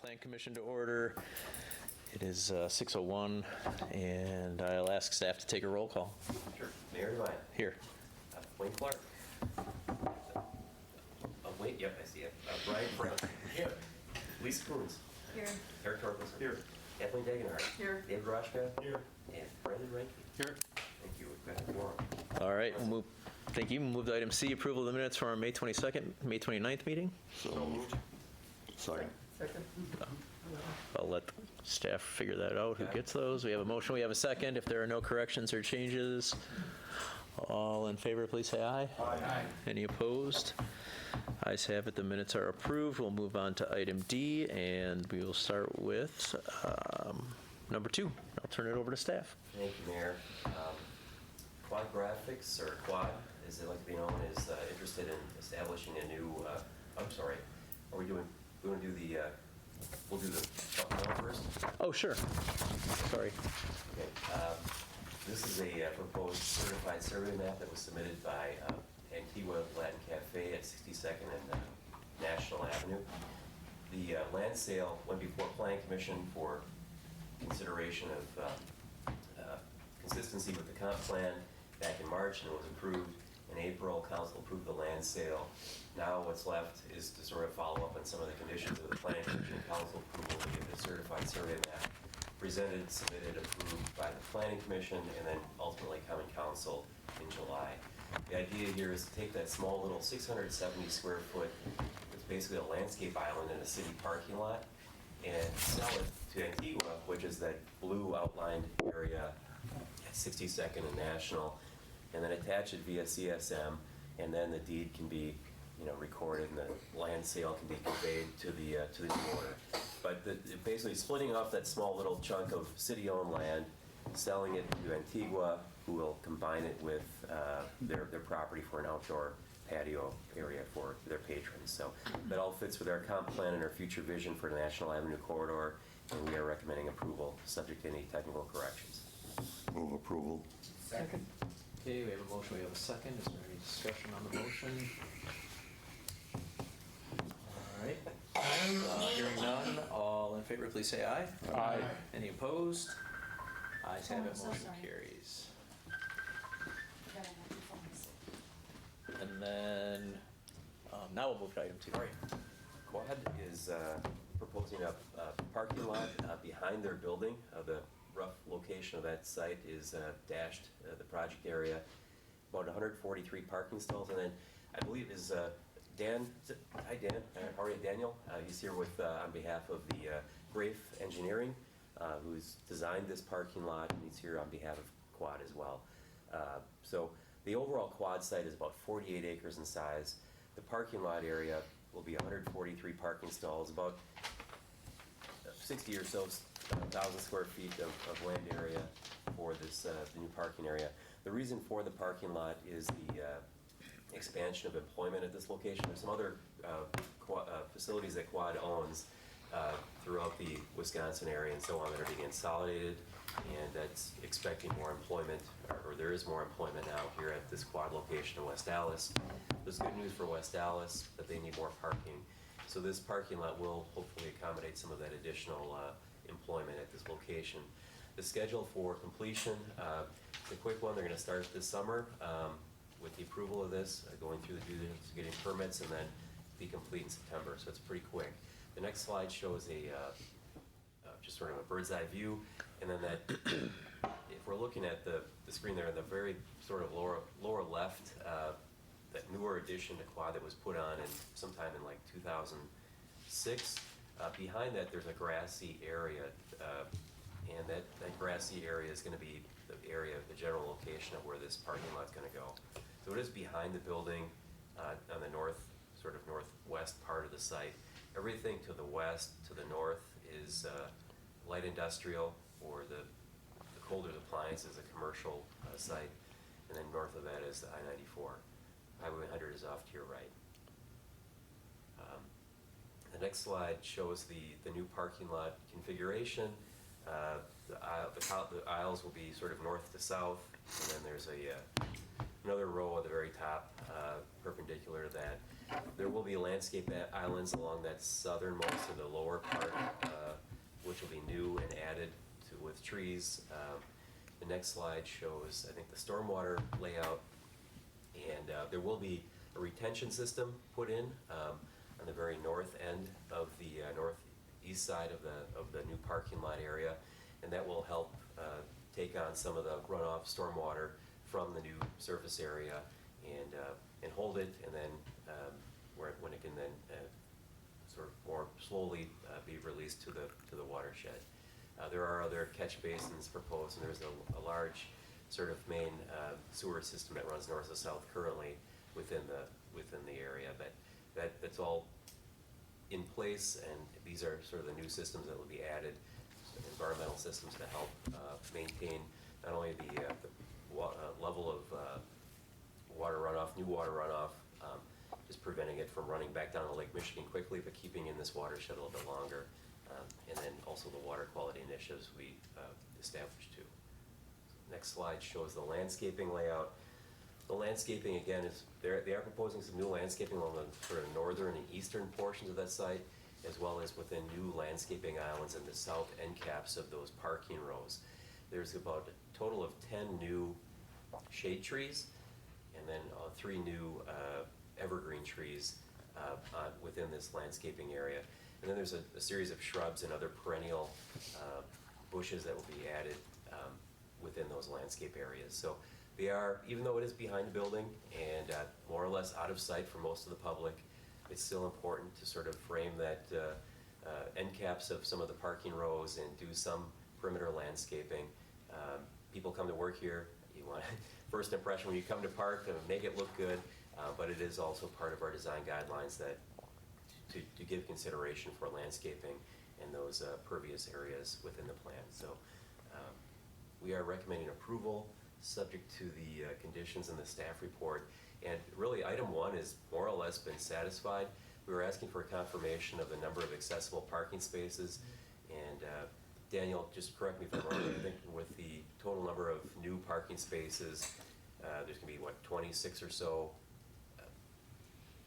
Plan Commission to order. It is 6:01, and I'll ask staff to take a roll call. Sure. Mayor Devine. Here. Wayne Clark. Wait, yep, I see it. Brian Frank. Here. Lisa Coons. Here. Eric Torkelson. Here. Kathleen Dagenhart. Here. Dave Groshka. Here. And Brendan Rankin. Here. Thank you. We've got a quorum. All right, we'll move. Thank you. We'll move to item C, approval of the minutes for our May 22nd, May 29th meeting. So moved. Second. Second. I'll let staff figure that out, who gets those. We have a motion, we have a second. If there are no corrections or changes, all in favor, please say aye. Aye. Any opposed? Ayes have it, the minutes are approved. We'll move on to item D, and we will start with number 2. I'll turn it over to staff. Thank you, Mayor. Quad Graphics, or Quad, as they like to be known, is interested in establishing a new, I'm sorry, are we doing, we want to do the, we'll do the supplemental first? Oh, sure. Sorry. Okay. This is a proposed certified survey map that was submitted by Antigua Latin Cafe at 62nd and National Avenue. The land sale went before Planning Commission for consideration of consistency with the comp plan back in March, and it was approved in April. Council approved the land sale. Now what's left is to sort of follow up on some of the conditions of the Planning Commission and Council approval to get the certified survey map presented, submitted, approved by the Planning Commission, and then ultimately Common Council in July. The idea here is to take that small little 670 square foot, it's basically a landscape island in a city parking lot, and sell it to Antigua, which is that blue outlined area at 62nd and National, and then attach it via CSM, and then the deed can be, recorded, and the land sale can be conveyed to the new owner. But basically splitting off that small little chunk of city-owned land, selling it to Antigua, who will combine it with their property for an outdoor patio area for their patrons. So that all fits with our comp plan and our future vision for the National Avenue corridor, and we are recommending approval, subject to any technical corrections. Move approval. Second. Okay, we have a motion, we have a second. Is there any discussion on the motion? All right. Hearing none, all in favor, please say aye. Aye. Any opposed? Ayes have it, I'm so motion sorry. carries. Gotta have two phones. And then, now we'll move to item 2. All right. Quad is proposing a parking lot behind their building. The rough location of that site is dashed, the project area, about 143 parking stalls. And then I believe is Dan, hi Dan, how are you, Daniel? He's here with, on behalf of the Grafe Engineering, who's designed this parking lot, and he's here on behalf of Quad as well. So the overall Quad site is about 48 acres in size. The parking lot area will be 143 parking stalls, about 60 or so 1,000 square feet of land area for this the new parking area. The reason for the parking lot is the expansion of employment at this location. There's some other facilities that Quad owns throughout the Wisconsin area and so on that are being consolidated, and that's expecting more employment, or there is more employment now here at this Quad location in West Dallas. There's good news for West Dallas that they need more parking. So this parking lot will hopefully accommodate some of that additional employment at this location. The schedule for completion, it's a quick one. They're going to start this summer with the approval of this, going through the due diligence, getting permits, and then be complete in September. So it's pretty quick. The next slide shows a just sort of a bird's eye view, and then that if we're looking at the screen there, in the very sort of lower left, that newer addition to Quad that was put on sometime in like 2006. Behind that, there's a grassy area, and that grassy area is going to be the area, the general location of where this parking lot's going to go. So it is behind the building on the sort of northwest part of the site. Everything to the west, to the north is light industrial, or the Colders Appliance is a commercial site, and then north of that is the I-94. Highway 100 is off to your right. The next slide shows the new parking lot configuration. The aisles will be sort of north to south, and then there's another row at the very top, perpendicular to that. There will be landscape islands along that southernmost of the lower part, which will be new and added to with trees. The next slide shows, I think, the stormwater layout, and there will be a retention system put in on the very north end of the northeast side of the new parking lot area, and that will help take on some of the runoff stormwater from the new surface area and hold it, and then when it can then sort of more slowly be released to the watershed. There are other catch basins proposed, and there's a large sort of main sewer system that runs north to south currently within the area. But that's all in place, and these are sort of the new systems that will be added, environmental systems to help maintain not only the level of water runoff, new water runoff, just preventing it from running back down to Lake Michigan quickly, but keeping in this watershed a little bit longer. And then also the water quality initiatives we established too. Next slide shows the landscaping layout. The landscaping, again, is they are proposing some new landscaping along the sort of northern and eastern portions of that site, as well as within new landscaping islands in the south end caps of those parking rows. There's about a total of 10 new shade trees, and then 3 new evergreen trees within this landscaping area. And then there's a series of shrubs and other perennial bushes that will be added within those landscape areas. So they are, even though it is behind the building and more or less out of sight for most of the public, it's still important to sort of frame that end caps of some of the parking rows and do some perimeter landscaping. People come to work here, you want first impression when you come to park, make it look good, but it is also part of our design guidelines that to give consideration for landscaping in those pervious areas within the plan. So we are recommending approval subject to the conditions in the staff report. And really, item 1 is more or less been satisfied. We were asking for a confirmation of the number of accessible parking spaces. And Daniel, just correct me if I'm wrong, I think with the total number of new parking spaces, there's gonna be, what, 26 or so.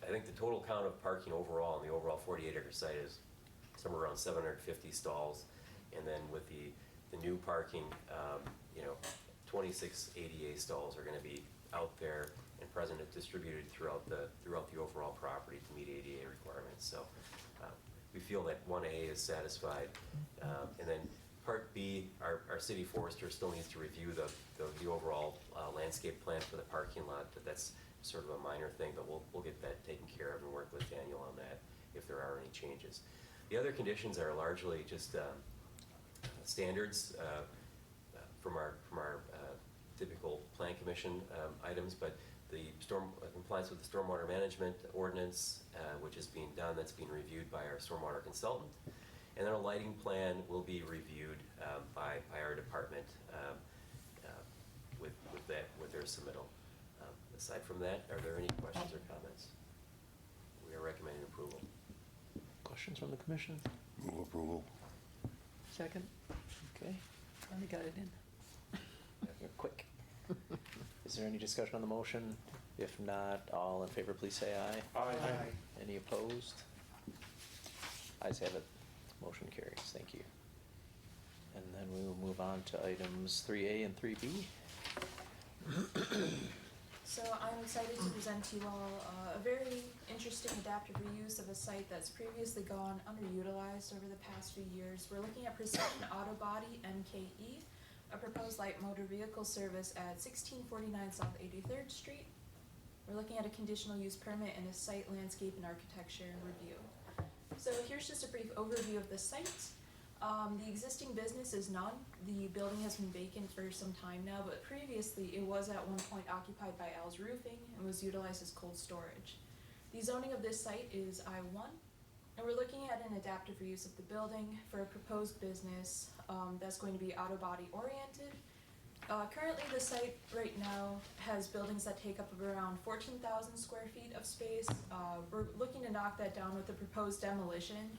I think the total count of parking overall on the overall 48-acre site is somewhere around 750 stalls. And then with the new parking, 26 ADA stalls are going to be out there and present and distributed throughout the overall property to meet ADA requirements. So we feel that 1A is satisfied. And then Part B, our city forester still needs to review the overall landscape plan for the parking lot. That's sort of a minor thing, but we'll get that taken care of and work with Daniel on that if there are any changes. The other conditions are largely just standards from our typical plan commission items, but the compliance with the stormwater management ordinance, which is being done, that's being reviewed by our stormwater consultant. And then a lighting plan will be reviewed by our department with their submittal. Aside from that, are there any questions or comments? We are recommending approval. Questions from the commission? Move approval. Second. Okay, Finally got it in. you're quick. Is there any discussion on the motion? If not, all in favor, please say aye. Aye. Any opposed? Ayes have it. Motion carries. Thank you. And then we will move on to items 3A and 3B. So I'm excited to present to you all a very interesting adaptive reuse of a site that's previously gone underutilized over the past few years. We're looking at Precision Auto Body, MKE, a proposed light motor vehicle service at 1649 South 83rd Street. We're looking at a conditional use permit and a site landscape and architecture review. So here's just a brief overview of the site. The existing business is none. The building has been vacant for some time now, but previously it was at one point occupied by Al's Roofing and was utilized as cold storage. The zoning of this site is I-1, and we're looking at an adaptive reuse of the building for a proposed business that's going to be auto body oriented. Currently the site right now has buildings that take up around 14,000 square feet of space. We're looking to knock that down with the proposed demolition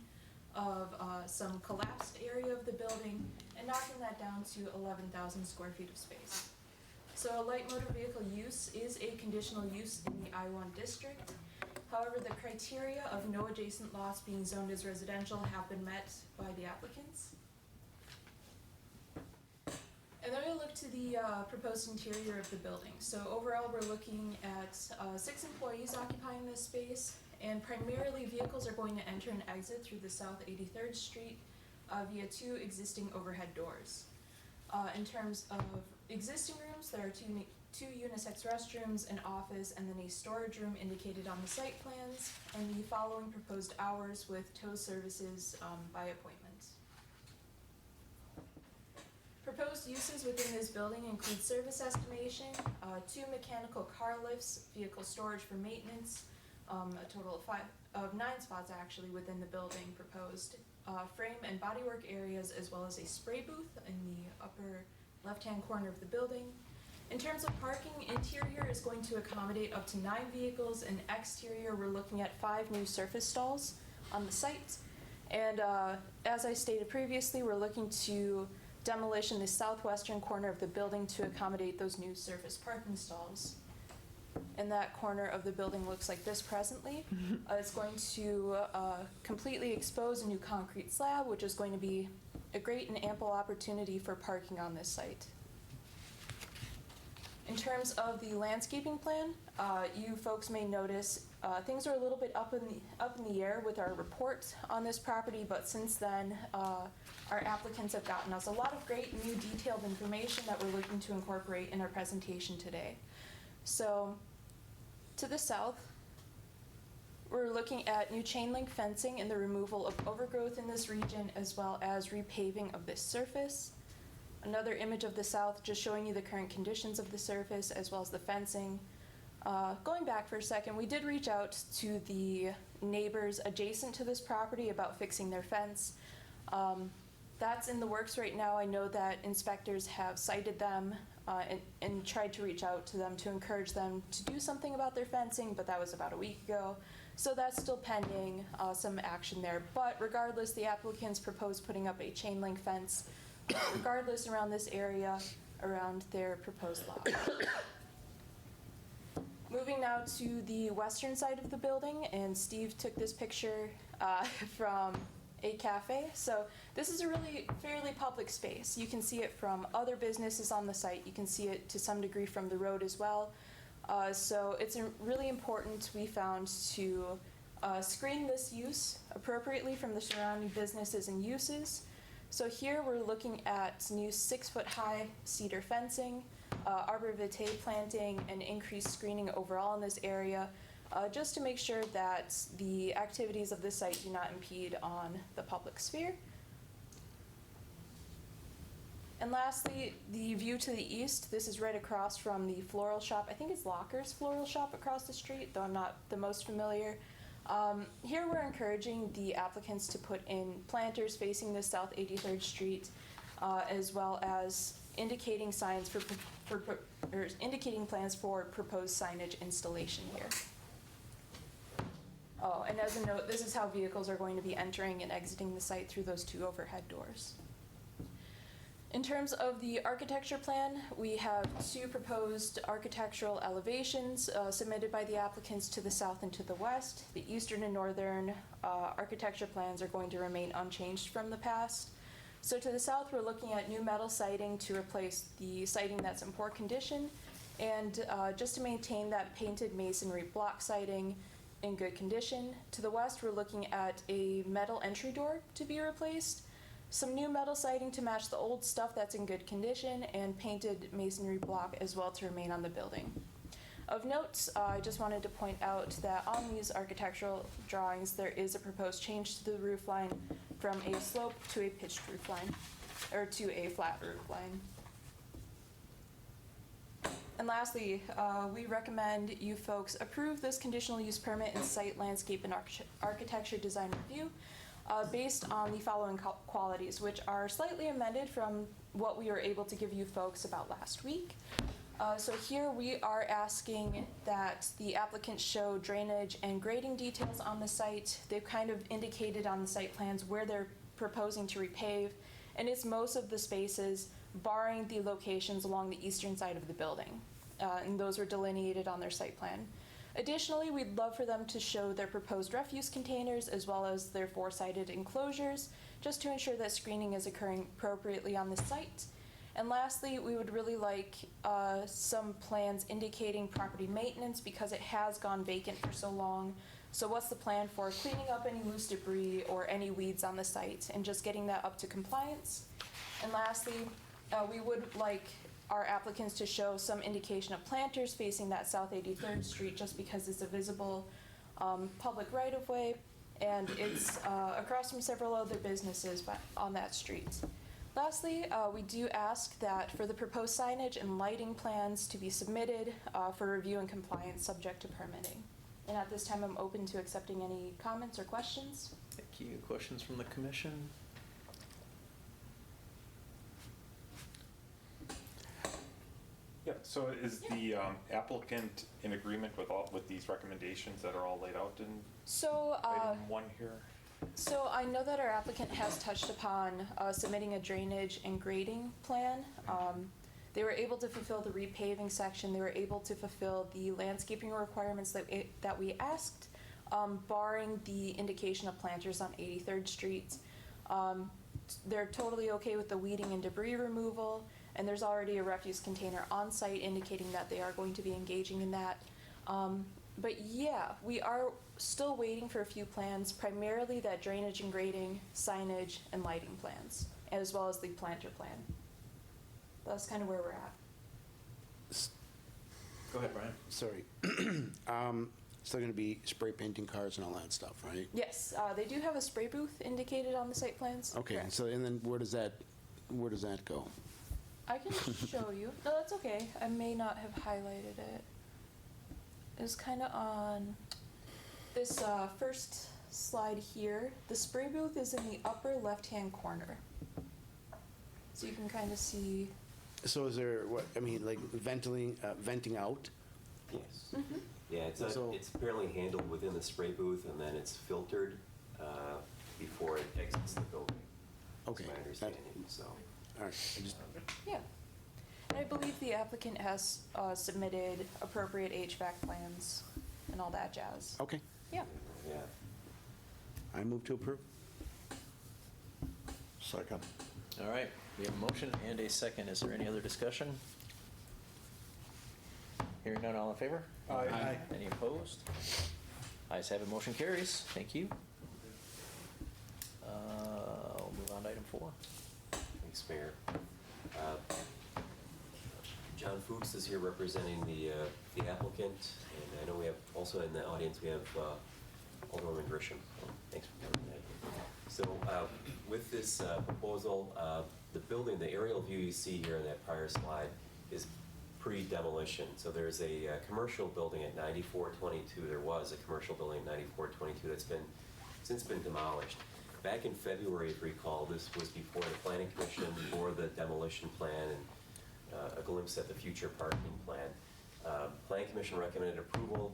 of some collapsed area of the building and knocking that down to 11,000 square feet of space. So light motor vehicle use is a conditional use in the I-1 district. However, the criteria of no adjacent lots being zoned as residential have been met by the applicants. And then we look to the proposed interior of the building. So overall, we're looking at 6 employees occupying this space, and primarily vehicles are going to enter and exit through the South 83rd Street via 2 existing overhead doors. In terms of existing rooms, there are two unisex restrooms, an office, and then a storage room indicated on the site plans, and the following proposed hours with tow services by appointment. Proposed uses within this building include service estimation, 2 mechanical car lifts, vehicle storage for maintenance, a total of 9 spots actually within the building proposed, frame and bodywork areas, as well as a spray booth in the upper left-hand corner of the building. In terms of parking, interior is going to accommodate up to 9 vehicles, and exterior we're looking at 5 new surface stalls on the site. And as I stated previously, we're looking to demolish in the southwestern corner of the building to accommodate those new surface parking stalls. And that corner of the building looks like this presently. It's going to completely expose a new concrete slab, which is going to be a great and ample opportunity for parking on this site. In terms of the landscaping plan, you folks may notice things are a little bit up in the air with our report on this property, but since then, our applicants have gotten us a lot of great new detailed information that we're looking to incorporate in our presentation today. So, to the south, we're looking at new chain link fencing and the removal of overgrowth in this region, as well as repaving of this surface. Another image of the south just showing you the current conditions of the surface as well as the fencing. Going back for a second, we did reach out to the neighbors adjacent to this property about fixing their fence. That's in the works right now. I know that inspectors have cited them and tried to reach out to them to encourage them to do something about their fencing, but that was about a week ago. So that's still pending some action there. But regardless, the applicants proposed putting up a chain link fence regardless around this area, around their proposed lot. Moving now to the western side of the building, and Steve took this picture from a cafe. So this is a really fairly public space. You can see it from other businesses on the site. You can see it to some degree from the road as well. So it's really important, we found, to screen this use appropriately from the surrounding businesses and uses. So here we're looking at new 6-foot-high cedar fencing, arbor vitae planting, and increased screening overall in this area, just to make sure that the activities of this site do not impede on the public sphere. And lastly, the view to the east, this is right across from the floral shop. I think it's Locker's Floral Shop across the street, though I'm not the most familiar. Here we're encouraging the applicants to put in planters facing the South 83rd Street, as well as indicating signs or indicating plans for proposed signage installation here. Oh, and as a note, this is how vehicles are going to be entering and exiting the site through those 2 overhead doors. In terms of the architecture plan, we have 2 proposed architectural elevations submitted by the applicants to the south and to the west. The eastern and northern architecture plans are going to remain unchanged from the past. So to the south, we're looking at new metal siding to replace the siding that's in poor condition, and just to maintain that painted masonry block siding in good condition. To the west, we're looking at a metal entry door to be replaced, some new metal siding to match the old stuff that's in good condition, and painted masonry block as well to remain on the building. Of note, I just wanted to point out that on these architectural drawings, there is a proposed change to the roof line from a slope to a pitched roof line, or to a flat roof line. And lastly, we recommend you folks approve this conditional use permit and site landscape and architecture design review based on the following qualities, which are slightly amended from what we were able to give you folks about last week. So here we are asking that the applicants show drainage and grading details on the site. They've kind of indicated on the site plans where they're proposing to repave, and it's most of the spaces, barring the locations along the eastern side of the building. And those were delineated on their site plan. Additionally, we'd love for them to show their proposed refuse containers as well as their four-sided enclosures, just to ensure that screening is occurring appropriately on the site. And lastly, we would really like some plans indicating property maintenance because it has gone vacant for so long. So what's the plan for cleaning up any loose debris or any weeds on the site and just getting that up to compliance? And lastly, we would like our applicants to show some indication of planters facing that South 83rd Street just because it's a visible public right-of-way and it's across from several other businesses on that street. Lastly, we do ask that for the proposed signage and lighting plans to be submitted for review and compliance subject to permitting. And at this time, I'm open to accepting any comments or questions. Thank you. Questions from the commission? Yeah, so is the applicant in agreement with these recommendations that are all laid out in So, item 1 here? So I know that our applicant has touched upon submitting a drainage and grading plan. They were able to fulfill the repaving section. They were able to fulfill the landscaping requirements that we asked, barring the indication of planters on 83rd Street. They're totally okay with the weeding and debris removal, and there's already a refuse container on site indicating that they are going to be engaging in that. But yeah, we are still waiting for a few plans, primarily that drainage and grading, signage, and lighting plans, as well as the planter plan. That's kind of where we're at. Go ahead, Brian. Sorry. Still going to be spray painting cars and all that stuff, right? Yes, they do have a spray booth indicated on the site plans. Okay, Correct. so and then where does that go? I can show you. No, that's okay. I may not have highlighted it. It's kind of on this first slide here. The spray booth is in the upper left-hand corner. So you can kind of see. So is there like venting out? Yes. Mhm. Yeah, it's apparently handled within the spray booth, and then it's filtered before it exits the building. Okay. That's my understanding, so. All right. Yeah. And I believe the applicant has submitted appropriate HVAC plans and all that jazz. Okay. Yeah. Yeah. I move to approve. Second. All right, we have a motion and a second. Is there any other discussion? Hearing none, all in favor? Aye. Any opposed? Ayes have it, motion carries. Thank you. We'll move on to item 4. Thanks, Mayor. John Fuchs is here representing the applicant, and I know we have, also in the audience, we have Alderwoman Grisham. Thanks for coming tonight. So with this proposal, the building, the aerial view you see here in that prior slide is pre-demolition. So there's a commercial building at 9422. There was a commercial building at 9422 that's since been demolished. Back in February, if you recall, this was before the Planning Commission, before the demolition plan, and a glimpse at the future parking plan. Planning Commission recommended approval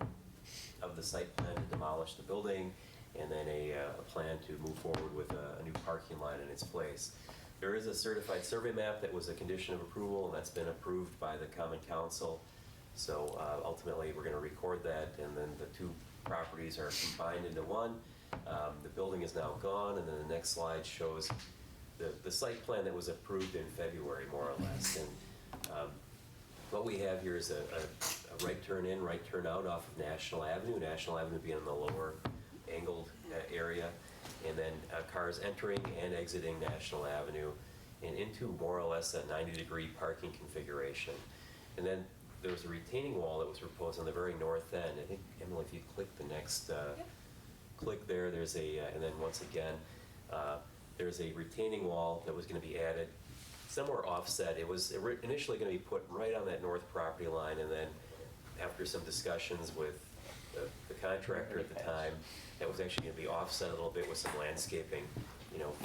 of the site plan to demolish the building, and then a plan to move forward with a new parking lot in its place. There is a certified survey map that was a condition of approval, and that's been approved by the Common Council. So ultimately, we're going to record that, and then the two properties are combined into one. The building is now gone, and then the next slide shows the site plan that was approved in February, more or less. And what we have here is a right turn in, right turn out off of National Avenue. National Avenue being in the lower angled area, and then cars entering and exiting National Avenue and into more or less a 90-degree parking configuration. And then there was a retaining wall that was proposed on the very north end. I think, Emily, if you click the next click there, there's and then once again, there's a retaining wall that was going to be added somewhere offset. It was initially going to be put right on that north property line, and then after some discussions with the contractor at the time, that was actually going to be offset a little bit with some landscaping,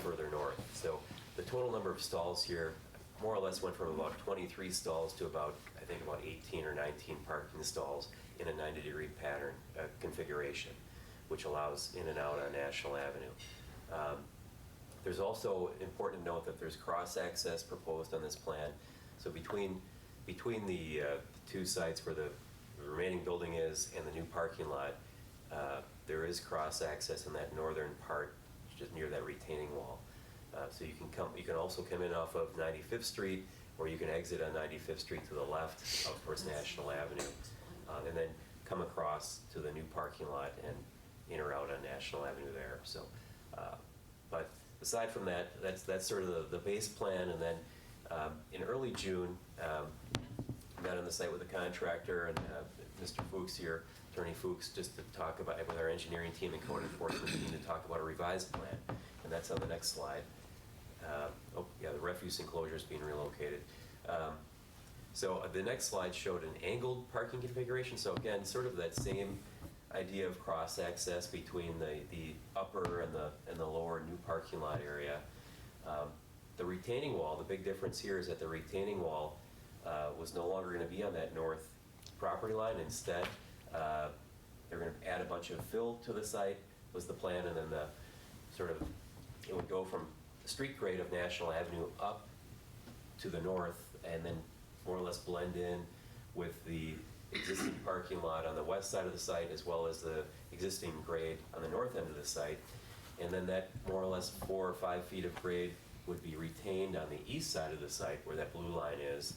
further north. So the total number of stalls here more or less went from about 23 stalls to about 18 or 19 parking stalls in a 90-degree pattern configuration, which allows in and out on National Avenue. There's also important to note that there's cross-access proposed on this plan. So between the two sites where the remaining building is and the new parking lot, there is cross-access in that northern part, just near that retaining wall. So you can also come in off of 95th Street, or you can exit on 95th Street to the left out towards National Avenue, and then come across to the new parking lot and in or out on National Avenue there. So, but aside from that, that's sort of the base plan. And then in early June, met on the site with the contractor and Mr. Fuchs here, Attorney Fuchs, just to talk about, with our engineering team and code enforcement team, to talk about a revised plan. And that's on the next slide. Oh, yeah, the refuse enclosure is being relocated. So the next slide showed an angled parking configuration. So again, sort of that same idea of cross-access between the upper and the lower new parking lot area. The retaining wall, the big difference here is that the retaining wall was no longer going to be on that north property line. Instead, they're going to add a bunch of fill to the site, was the plan, and then it would go from the street grade of National Avenue up to the north, and then more or less blend in with the existing parking lot on the west side of the site, as well as the existing grade on the north end of the site. And then that more or less 4 or 5 feet of grade would be retained on the east side of the site where that blue line is.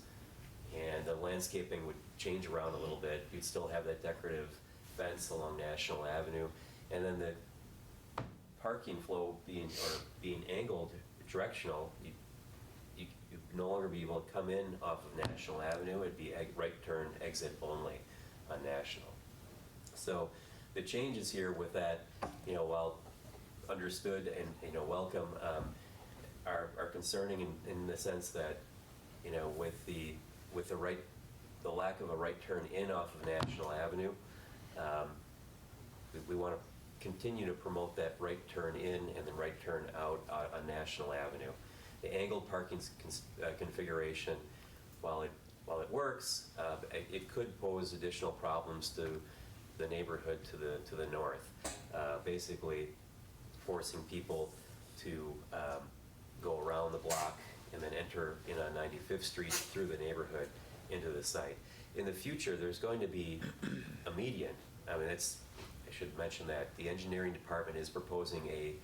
And the landscaping would change around a little bit. You'd still have that decorative fence along National Avenue. And then the parking flow being angled directional, you'd no longer be able to come in off of National Avenue. It'd be right turn exit only on National. So the changes here with that, while understood and welcome, are concerning in the sense that, with the lack of a right turn in off of National Avenue, we want to continue to promote that right turn in and then right turn out on National Avenue. The angled parking configuration, while it works, it could pose additional problems to the neighborhood to the north, basically forcing people to go around the block and then enter in on 95th Street through the neighborhood into the site. In the future, there's going to be a median. I should mention that the engineering department is proposing a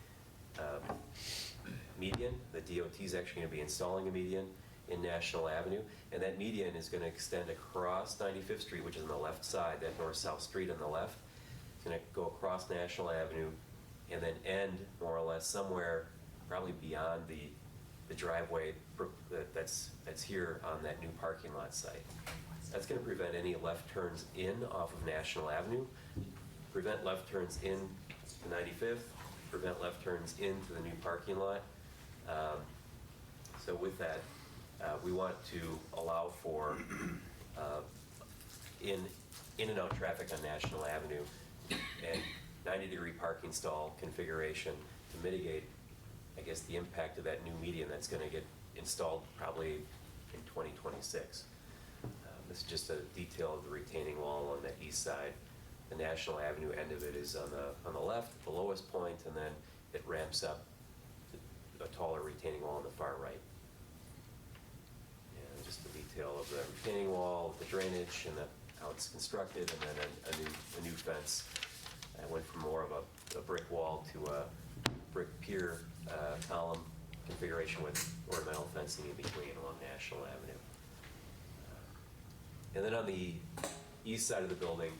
median. The DOT is actually going to be installing a median in National Avenue, and that median is going to extend across 95th Street, which is on the left side, that north-south street on the left. It's going to go across National Avenue and then end more or less somewhere probably beyond the driveway that's here on that new parking lot site. That's going to prevent any left turns in off of National Avenue, prevent left turns in to 95th, prevent left turns into the new parking lot. So with that, we want to allow for in and out traffic on National Avenue and 90-degree parking stall configuration to mitigate, I guess, the impact of that new median that's going to get installed probably in 2026. This is just a detail of the retaining wall on that east side. The National Avenue end of it is on the left, the lowest point, and then it ramps up to a taller retaining wall on the far right. And just the detail of the retaining wall, the drainage, and how it's constructed, and then a new fence. I went from more of a brick wall to a brick pier column configuration with ornamental fencing in between along National Avenue. And then on the east side of the building,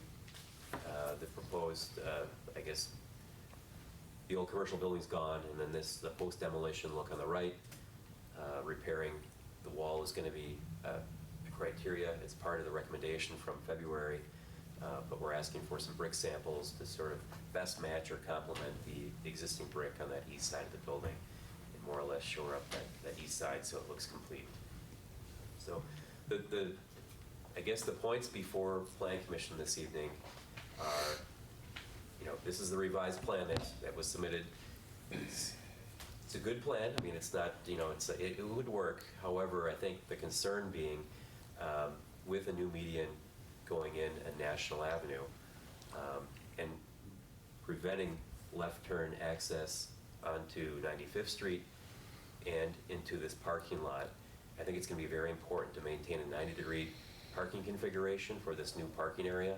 the proposed, I guess, the old commercial building's gone, and then the post-demolition look on the right, repairing the wall is going to be a criteria. It's part of the recommendation from February, but we're asking for some brick samples to sort of best match or complement the existing brick on that east side of the building, and more or less shore up that east side so it looks complete. So I guess the points before Plan Commission this evening are, this is the revised plan that was submitted. It's a good plan. I mean, it's not, it would work. However, I think the concern being with a new median going in at National Avenue and preventing left turn access onto 95th Street and into this parking lot, I think it's going to be very important to maintain a 90-degree parking configuration for this new parking area,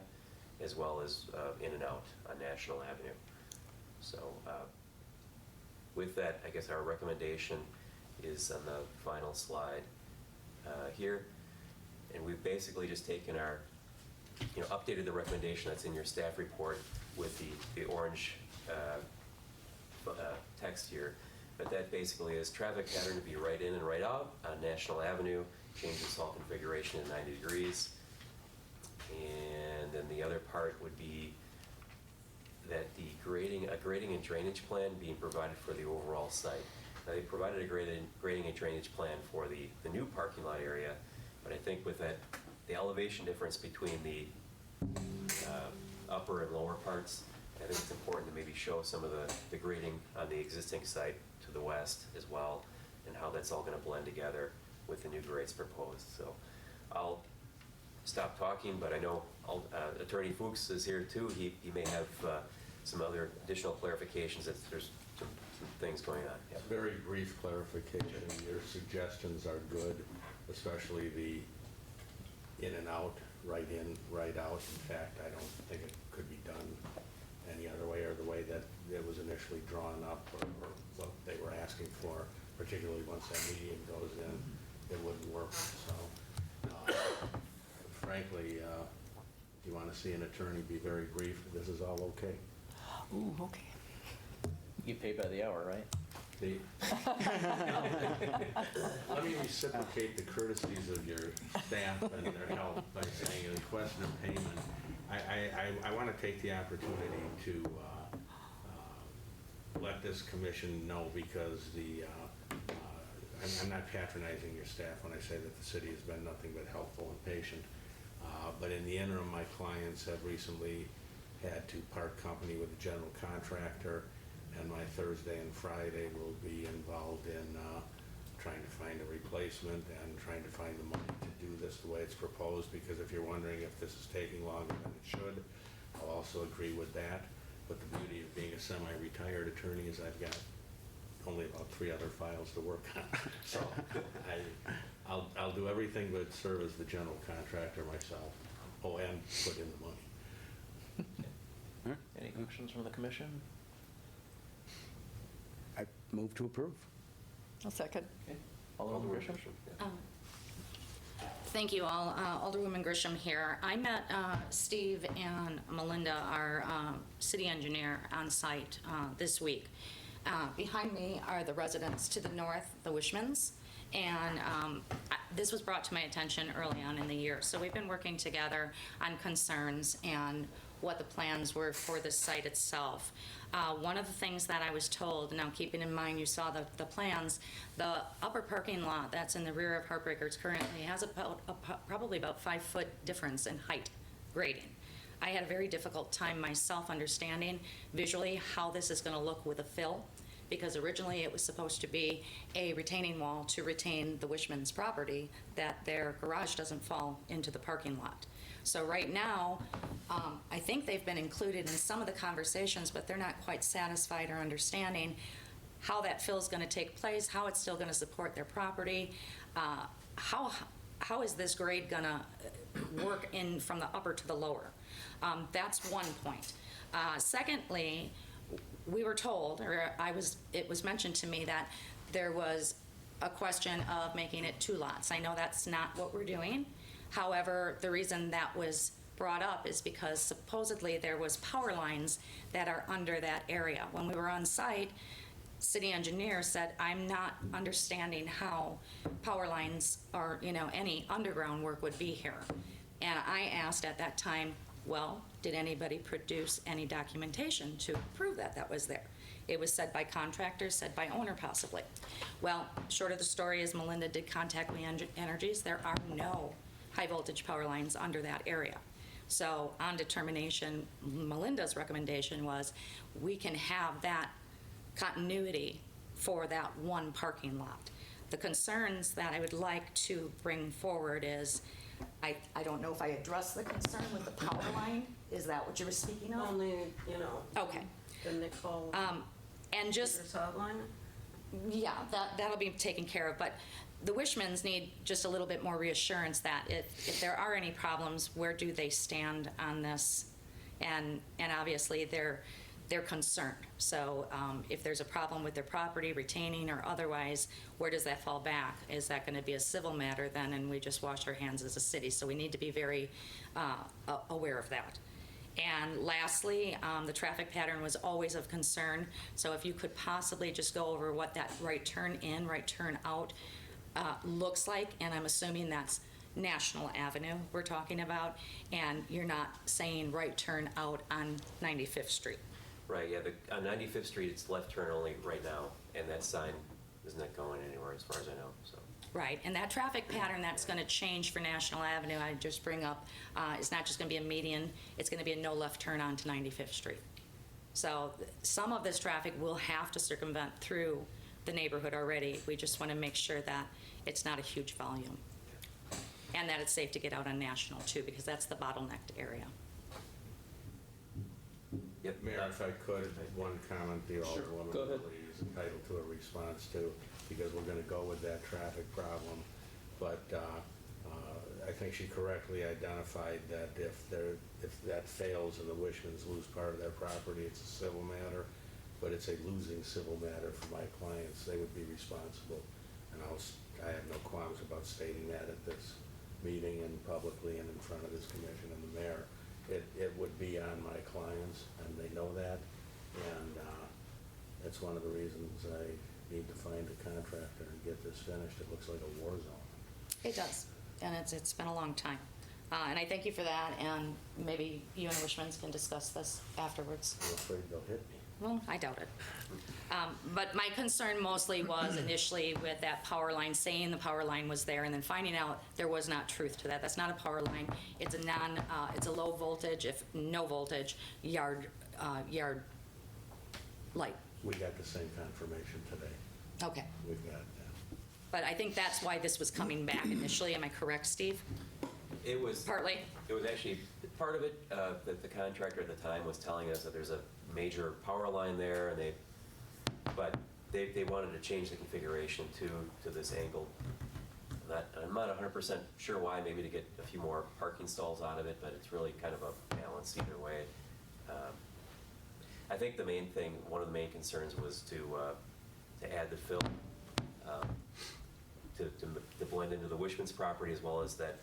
as well as in and out on National Avenue. So with that, I guess our recommendation is on the final slide here. And we've basically just taken our, updated the recommendation that's in your staff report with the orange text here. But that basically is traffic pattern to be right in and right out on National Avenue, change the stall configuration to 90 degrees. And then the other part would be that a grading and drainage plan being provided for the overall site. Now, they provided a grading and drainage plan for the new parking lot area, but I think with that, the elevation difference between the upper and lower parts, I think it's important to maybe show some of the grading on the existing site to the west as well, and how that's all going to blend together with the new grades proposed. So I'll stop talking, but I know Attorney Fuchs is here too. He may have some other additional clarifications if there's some things going on. Yeah. Very brief clarification. Your suggestions are good, especially the in and out, right in, right out. In fact, I don't think it could be done any other way, or the way that it was initially drawn up, or what they were asking for, particularly once that median goes in, it wouldn't work. So frankly, if you want to see an attorney be very brief, this is all okay. Ooh, okay. You get paid by the hour, right? Let me reciprocate the courtesies of your staff and their help by saying, in the question of payment, I want to take the opportunity to let this commission know, because I'm not patronizing your staff when I say that the city has been nothing but helpful and patient. But in the interim, my clients have recently had to part company with a general contractor, and my Thursday and Friday will be involved in trying to find a replacement and trying to find the money to do this the way it's proposed, because if you're wondering if this is taking longer than it should, I'll also agree with that. But the beauty of being a semi-retired attorney is I've got only about 3 other files to work on. So I'll do everything but serve as the general contractor myself. Oh, and put in the money. Any questions from the commission? I move to approve. I'll second. Okay. Alderwoman Grisham? Thank you all. Alderwoman Grisham here. I met Steve and Melinda, our city engineer, on site this week. Behind me are the residents to the north, the Wishmans, and this was brought to my attention early on in the year. So we've been working together on concerns and what the plans were for the site itself. One of the things that I was told, now keeping in mind you saw the plans, the upper parking lot that's in the rear of Heartbreakers currently has probably about 5-foot difference in height grading. I had a very difficult time myself understanding visually how this is going to look with a fill, because originally it was supposed to be a retaining wall to retain the Wishman's property, that their garage doesn't fall into the parking lot. So right now, I think they've been included in some of the conversations, but they're not quite satisfied or understanding how that fill is going to take place, how it's still going to support their property, how is this grade going to work in from the upper to the lower. That's one point. Secondly, we were told, or it was mentioned to me that there was a question of making it 2 lots. I know that's not what we're doing. However, the reason that was brought up is because supposedly there was power lines that are under that area. When we were on site, city engineer said, I'm not understanding how power lines or any underground work would be here. And I asked at that time, well, did anybody produce any documentation to prove that that was there? It was said by contractors, said by owner possibly. Well, short of the story is Melinda did contact Me Energies. There are no high voltage power lines under that area. So on determination, Melinda's recommendation was we can have that continuity for that one parking lot. The concerns that I would like to bring forward is, I don't know if I addressed the concern with the power line. Is that what you were speaking of? Only, Okay. the nickel And just, hotline. yeah, that'll be taken care of. But the Wishmans need just a little bit more reassurance that if there are any problems, where do they stand on this? And obviously, they're concerned. So if there's a problem with their property, retaining or otherwise, where does that fall back? Is that going to be a civil matter then, and we just wash our hands as a city? So we need to be very aware of that. And lastly, the traffic pattern was always of concern. So if you could possibly just go over what that right turn in, right turn out looks like, and I'm assuming that's National Avenue we're talking about, and you're not saying right turn out on 95th Street. Right, yeah, on 95th Street, it's left turn only right now, and that sign is not going anywhere as far as I know, so. Right, and that traffic pattern that's going to change for National Avenue, I just bring up, is not just going to be a median, it's going to be a no left turn onto 95th Street. So some of this traffic will have to circumvent through the neighborhood already. We just want to make sure that it's not a huge volume. And that it's safe to get out on National too, because that's the bottlenecked area. Yep. Mayor, if I could, one comment the Alderwoman Go ahead. really is entitled to a response to, because we're going to go with that traffic problem. But I think she correctly identified that if that fails and the Wishmans lose part of their property, it's a civil matter, but it's a losing civil matter for my clients. They would be responsible. And I have no qualms about stating that at this meeting and publicly and in front of this commission and the mayor. It would be on my clients, and they know that, and that's one of the reasons I need to find a contractor and get this finished. It looks like a war zone. It does, and it's been a long time. And I thank you for that, and maybe you and Wishmans can discuss this afterwards. I'm afraid they'll hit me. Well, I doubt it. But my concern mostly was initially with that power line, saying the power line was there, and then finding out there was not truth to that. That's not a power line. It's a low voltage, if no voltage, yard light. We got the same confirmation today. Okay. We've got that. But I think that's why this was coming back initially. Am I correct, Steve? It was. Partly? It was actually, part of it, that the contractor at the time was telling us that there's a major power line there, and they wanted to change the configuration to this angle. I'm not 100% sure why, maybe to get a few more parking stalls out of it, but it's really kind of a balance either way. I think the main thing, one of the main concerns was to add the fill, to blend into the Wishman's property, as well as that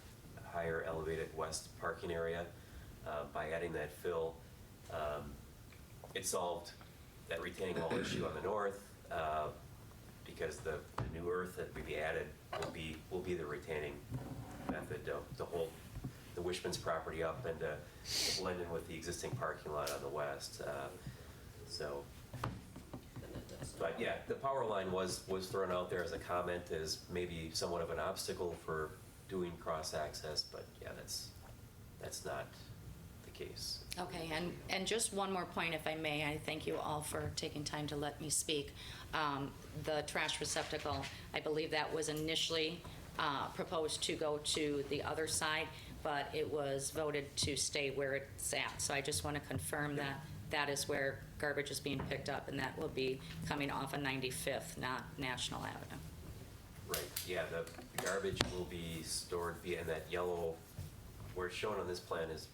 higher elevated west parking area. By adding that fill, it solved that retaining wall issue on the north, because the new earth that would be added will be the retaining method to hold the Wishman's property up and to blend in with the existing parking lot on the west. But yeah, the power line was thrown out there as a comment as maybe somewhat of an obstacle for doing cross access, but yeah, that's not the case. Okay, and just one more point, if I may. I thank you all for taking time to let me speak. The trash receptacle, I believe that was initially proposed to go to the other side, but it was voted to stay where it's at. So I just want to confirm that that is where garbage is being picked up, and that will be coming off of 95th, not National Avenue. Right, yeah, the garbage will be stored in that yellow, where it's shown on this plan is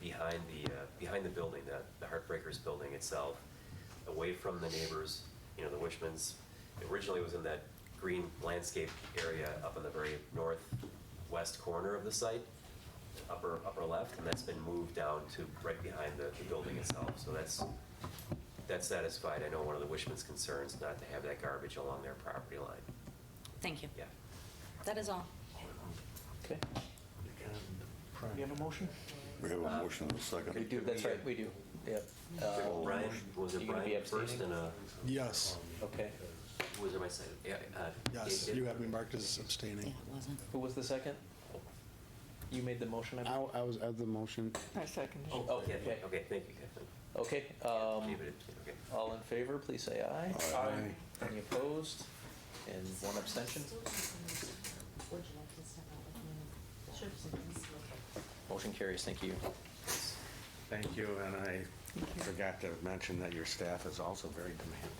behind the building, the Heartbreakers building itself, away from the neighbors, the Wishmans. It originally was in that green landscape area up in the very northwest corner of the site, upper left, and that's been moved down to right behind the building itself. So that's satisfied. I know one of the Wishmans' concerns not to have that garbage along their property line. Thank you. Yeah. That is all. Okay. You have a motion? We have a motion and a second. We do, that's right, we do. Yep. Brian, was it You gonna be Brian first abstaining? and Yes, Okay. who was it my second? Yeah, yes, Dave did? you have me marked as Yeah, abstaining. it wasn't. Who was the second? You made the motion, I believe? I was at the motion. I seconded. Oh, Okay. okay, thank you, Kathleen. Okay, David, okay. all in favor, please say aye. Aye. Any opposed? And one abstention? Motion carries, thank you. Thank you, and I forgot to mention that your staff is also very demanding.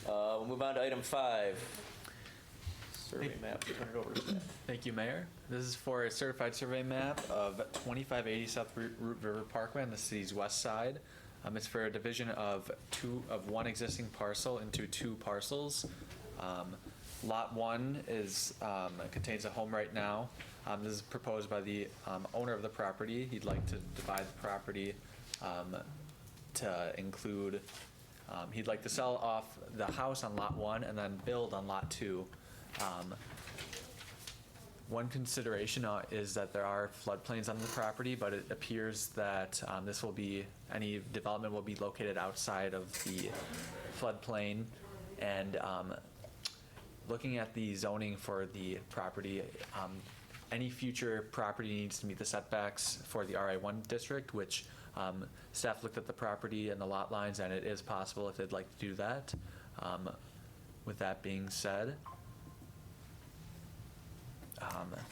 We'll move on to item 5. Survey map, turn it over to Staff. Thank you, Mayor. This is for a certified survey map of 2580 South Root River Parkway on the city's west side. It's for a division of one existing parcel into 2 parcels. Lot 1 contains a home right now. This is proposed by the owner of the property. He'd like to divide the property to include, he'd like to sell off the house on Lot 1 and then build on Lot 2. One consideration is that there are floodplains on the property, but it appears that any development will be located outside of the floodplain. And looking at the zoning for the property, any future property needs to meet the setbacks for the RA1 district, which staff looked at the property and the lot lines, and it is possible if they'd like to do that. With that being said,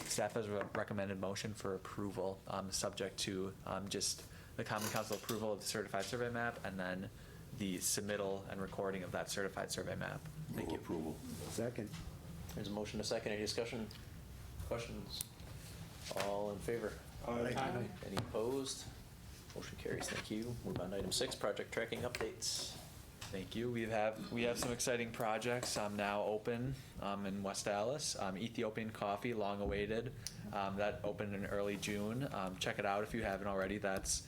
staff has a recommended motion for approval, subject to just the Common Council approval of the certified survey map and then the submittal and recording of that certified survey map. Thank Move you. approval. Second. There's a motion, a second. Any discussion? Questions? All in favor? Aye. Any opposed? Motion carries. Thank you. Move on to item 6, project tracking updates. Thank you. We have some exciting projects now open in West Dallas. Ethiopian Coffee, long awaited. That opened in early June. Check it out if you haven't already. That's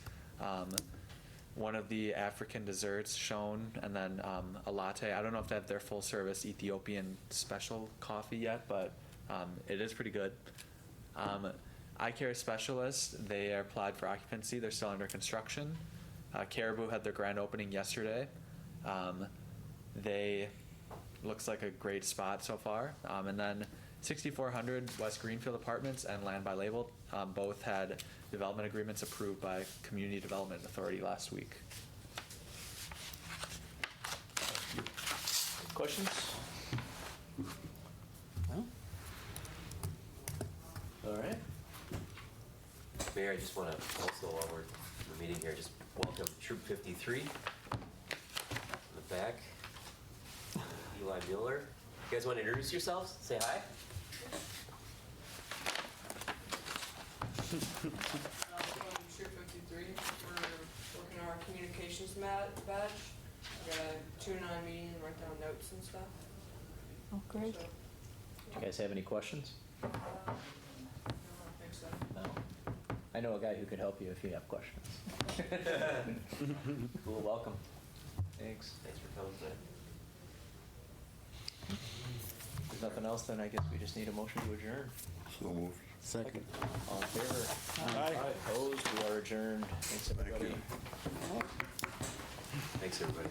one of the African desserts shown, and then a latte. I don't know if they have their full service Ethiopian special coffee yet, but it is pretty good. Eye Care Specialists, they are applied for occupancy. They're still under construction. Caribou had their grand opening yesterday. They looks like a great spot so far. And then 6400 West Greenfield Apartments and Land by Label both had development agreements approved by Community Development Authority last week. Questions? No? All right. Mayor, I just want to also, while we're in the meeting here, just welcome Troop 53 in the back. Eli Mueller. You guys want to introduce yourselves? Say hi. Welcome to Troop 53. We're working on our communications badge. We're gonna tune on meeting and write down notes and stuff. Oh, great. So, Do you guys have any questions? I don't think so. No. I know a guy who could help you if you have questions. Cool, welcome. Thanks. Thanks for coming tonight. If there's nothing else, then I guess we just need a motion to adjourn. So moved. Second. All in favor? Aye. Opposed? We are adjourned. Thanks, everybody. Thanks, everybody.